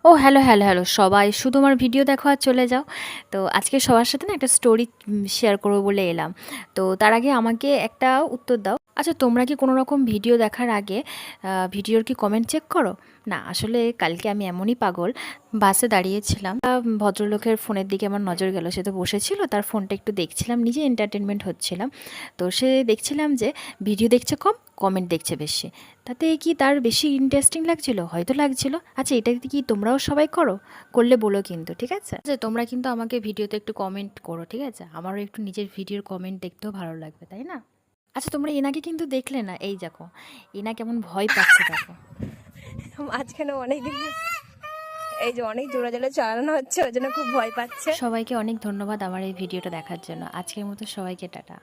ও hello, hello, hello সবাই। শুধু আমার ভিডিও দেখো আর চলে যাও। তো আজকে সবার সাথে না একটা স্টোরি শেয়ার করব বলে এলাম। তো তার আগে আমাকে একটা উত্তর দাও। আচ্ছা তোমরা কি কোনো রকম ভিডিও দেখার আগে ভিডিওর কি কমেন্ট চেক করো? না আসলে কালকে আমি এমনই পাগল, বাসে দাঁড়িয়েছিলাম। ভদ্রলোকের ফোনের দিকে আমার নজর গেল। সে তো বসেছিল, তার ফোনটা একটু দেখছিলাম, নিজে এন্টারটেনমেন্ট হচ্ছিলাম। তো সে দেখছিলাম যে ভিডিও দেখছে কম, কমেন্ট দেখছে বেশি। তাতে কি তার বেশি ইন্টারেস্টিং লাগছিল? হয়তো লাগছিল। আচ্ছা এটা কি তোমরাও সবাই করো? করলে বলো কিন্তু, ঠিক আছে? আচ্ছা তোমরা কিন্তু আমাকে ভিডিওতে একটু কমেন্ট করো, ঠিক আছে? আমারও একটু নিজের ভিডিওর কমেন্ট দেখতেও ভালো লাগবে, তাই না? আচ্ছা তোমরা এনাকে কিন্তু দেখলে না, এই দেখো এনা কেমন ভয় পাচ্ছে দেখো। মাঝখানে অনেকদিন এই যে অনেক জোরে জোরে চালানো হচ্ছে, ওই জন্য খুব ভয় পাচ্ছে। সবাইকে অনেক ধন্যবাদ আমার এই ভিডিওটা দেখার জন্য। আজকের মতো সবাইকে টাটা।